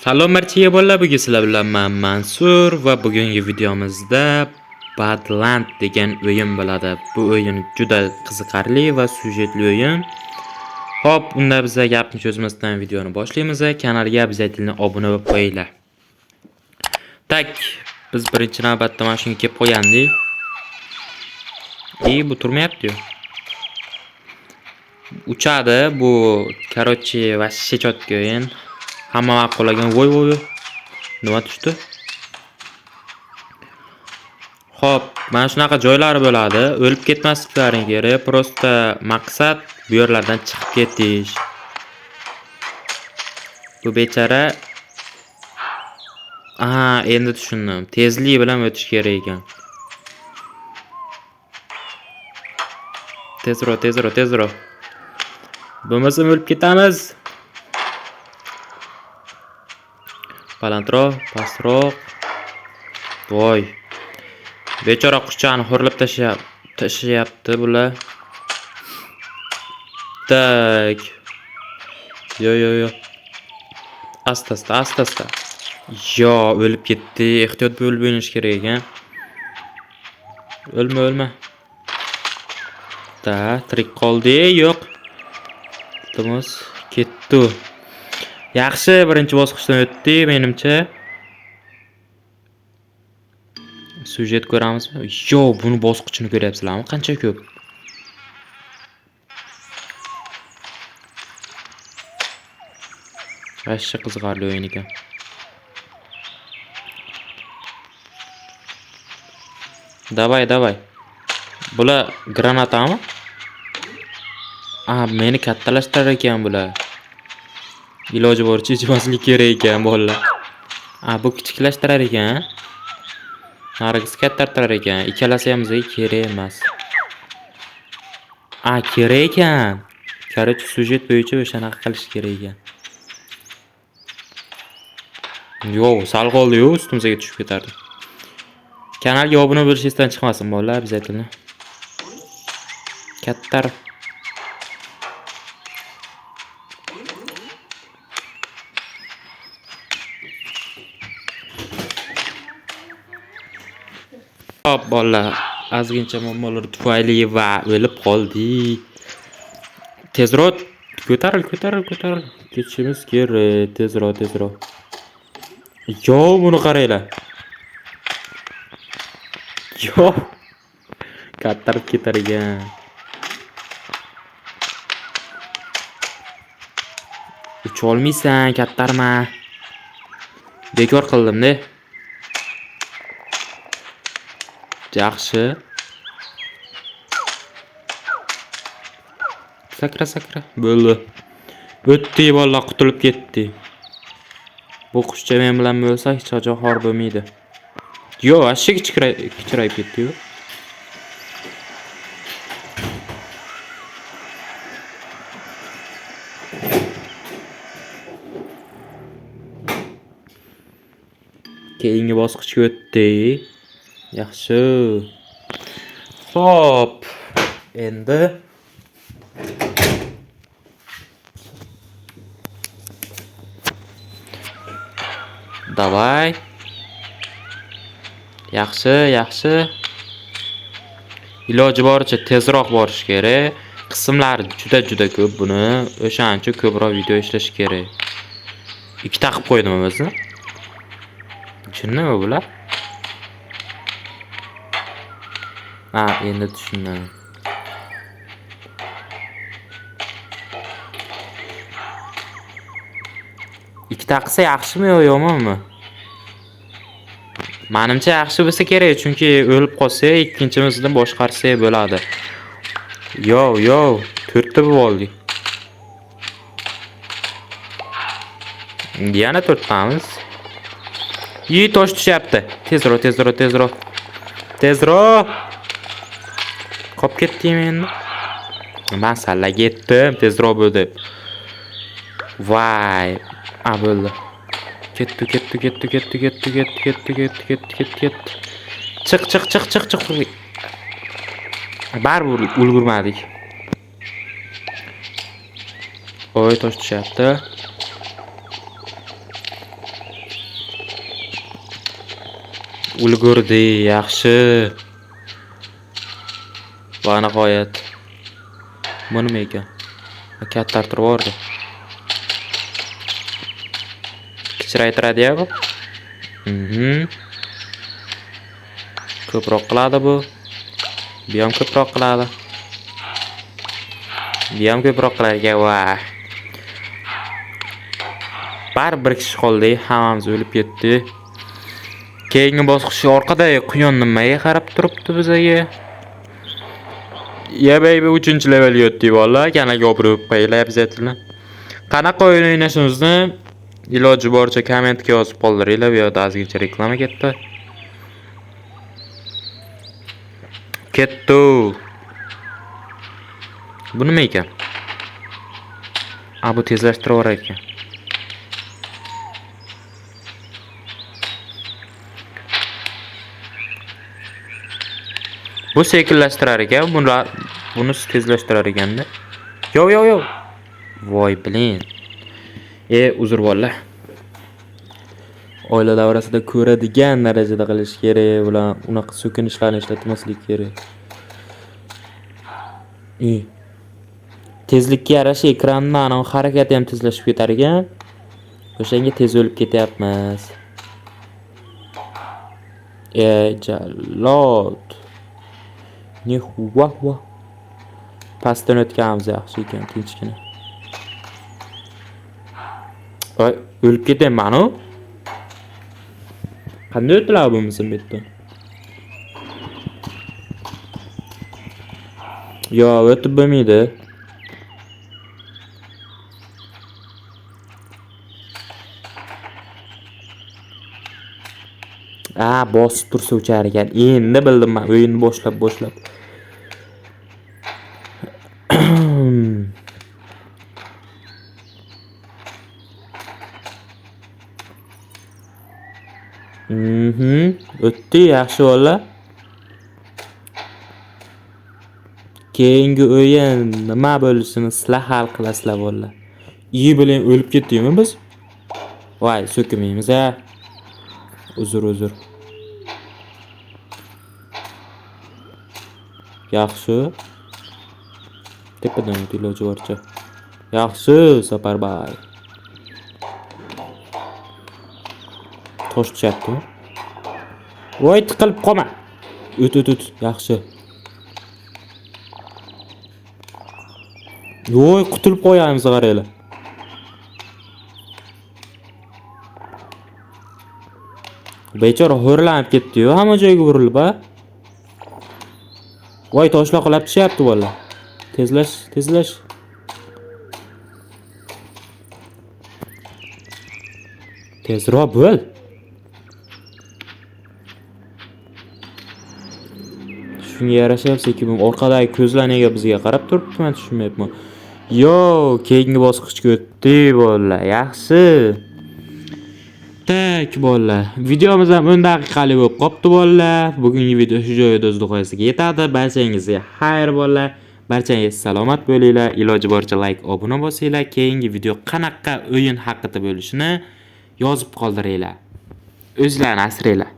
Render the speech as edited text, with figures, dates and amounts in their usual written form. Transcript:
Salom barchaga bolalar, bugun sizlar bilan men Mansur va bugungi videomizda Badland degan o'yin bo'ladi. Bu o'yin juda qiziqarli va syujetli o'yin. Xo'p, unda biz gapni cho'zmasdan videoni boshlaymiz. Kanalga obязательно obuna bo'lib qo'yinglar. Tak, biz birinchi navbatda mana shunga kelib qo'yandik. Bu turmayapti-yu. Uchadi bu, короче, вообще chotki o'yin. Hamma ma'qullagan. Voy. Nima tushdi? Xo'p, mana shunaqa joylari bo'ladi. O'lib ketmasliklaring kerak. Prosta maqsad bu yerlardan chiqib ketish. Bu bechara endi tushundim. Tezlik bilan o'tish kerak ekan. Tezroq. Bo'lmasa o'lib ketamiz. Balandroq, pastroq. Voy. Bechora qushchani xo'rlab tashlayapti bular. Tak. Yo. Asta. Yo, o'lib ketdi. Ehtiyot bo'lib o'ynash kerak ekan. O'lma. Tirik qoldi. Yo'q. Iltimos, ketdi. Yaxshi, birinchi bosqichdan o'tdi, menimcha. Syujet ko'ramizmi? Yo, buni bosqichini ko'ryapsizlarmi? Qancha ko'p. Yaxshi qiziqarli o'yin ekan. Davay. Bular granatami? Meni kattalashtirar ekan bular. Iloji boricha ichmaslik kerak ekan bolalar. Bu kichiklashtirar ekan. Nargis kattartirar ekan. Ikkalasi ham bizga kerak emas. Kerak ekan. Короче, syujet bo'yicha o'shanaqa qilish kerak ekan. Yo, sal qoldi-yu, ustimizga tushib ketardi. Kanalga obuna bo'lish esdan chiqmasin bolalar, obязательно. Kattar. Hop bolalar, ozgincha muammolar tufayli va o'lib qoldi. Tezroq ko'taril. Ketishimiz kerak, tezroq. Yo, buni qaranglar. Yo. Kattarib ketar ekan. Ucha olmaysan, kattarma. Bekor qildim-da. Yaxshi. Sakra. Bo'ldi. O'tdi bolalar, qutulib ketdi. Bu qushcha men bilan bo'lsa hech qachon xor bo'lmaydi. Yo, ashshi kichrayib ketdi-yu. Keyingi bosqichga o'tdi. Yaxshi. Xo'p. Endi davay. Yaxshi. Iloji boricha tezroq borish kerak. Qismlari juda ko'p buni. O'shancha ko'proq video ishlash kerak. Ikkita qilib qo'ydim o'zi. Tushundingmi bular? Endi tushundim. Ikkita qilsa yaxshimi yo yomonmi? Menimcha yaxshi bo'lsa kerak, chunki o'lib qolsa ikkinchimizni boshqarsa bo'ladi. Yo, 4ta bo'lib oldik. Yana 4tamiz. Tosh tushyapti. Tezroq. Qolib ketdingmi endi? Men sallaga yetdim, tezroq bo'ldi. Voy, bo'ldi. Ketdi. Chiq. Baribir ulgurmadik. Tosh tushyapti. Ulgurdi, yaxshi. Va nihoyat. Bu nima ekan? Katta turib bordi. Kichraytiradi-ya bu. Ko'proq qiladi bu. Bu ham ko'proq qiladi. Bu ham ko'proq qiladi. Va. Bir kishi qoldi, hammamiz o'lib ketdi. Keyingi bosqich orqada quyon nimaga qarab turibdi bizaga? Ya baby 3-level yotdi vallahi, kanaga olib qo'yinglar обязательно. Qanaqa o'yin o'ynashimizni iloji boricha kommentga yozib qoldiringlar, bu yerda ozgincha reklama ketdi. Ketdi. Bu nima ekan? Bu tezlashtirib yuborar ekan. Bu sekinlashtirar ekan, buni tezlashtirar ekanda. Yo. Voy, blin. Uzr vallah. Oila davrasida ko'radigan darajada qilish kerak, bilan unaqa so'kinishlarni ishlatmaslik kerak. Tezlikka yarasha ekranning harakati ham tezlashib ketar ekan. O'shanga tez o'lib ketyapmiz. Jalot. Nihua. Pastdan o'tganimiz yaxshi ekan, tinchgina. Voy, o'lib ketyapman-ku. Qanday o'tdilar bo'lmasa bu yerdan? Yo, o'tib bo'lmaydi. Bosib tursa o'char ekan. Endi bildim men o'yinni boshlab. O'tdi, yaxshi bola. Keyingi o'yin nima bo'lishini sizlar hal qilasizlar bola. Bilan o'lib ketdikmi biz? Voy, so'kmaymiz-a. Uzr. Yaxshi. Tepadan iloji boricha. Yaxshi, Saparboy. Tosh tushyapti. Voy, tiqilib qolma. O't. Yaxshi. Voy, qutulib qo'yamiz qaranglar. Bechora xo'rlanib ketdi-yu, hamma joyga urilib, ha? Voy, toshlar qilib tushyapti bola. Tezlash. Tezroq bo'l. Shunga yarashyapsa-ki, orqadagi ko'zlar nega bizga qarab turibdi, men tushunmayapman. Yo, keyingi bosqichga o'tdi bola. Yaxshi. Tak bola. Videomiz ham 10 daqiqalik bo'lib qopti bola. Bugungi video shu joyda o'z nihoyasiga yetadi. Barchangizga xayr bola. Barchangiz salomat bo'linglar. Iloji boricha like, obuna bosinglar. Keyingi video qanaqa o'yin haqida bo'lishini yozib qoldiringlar. O'zlarini asranglar.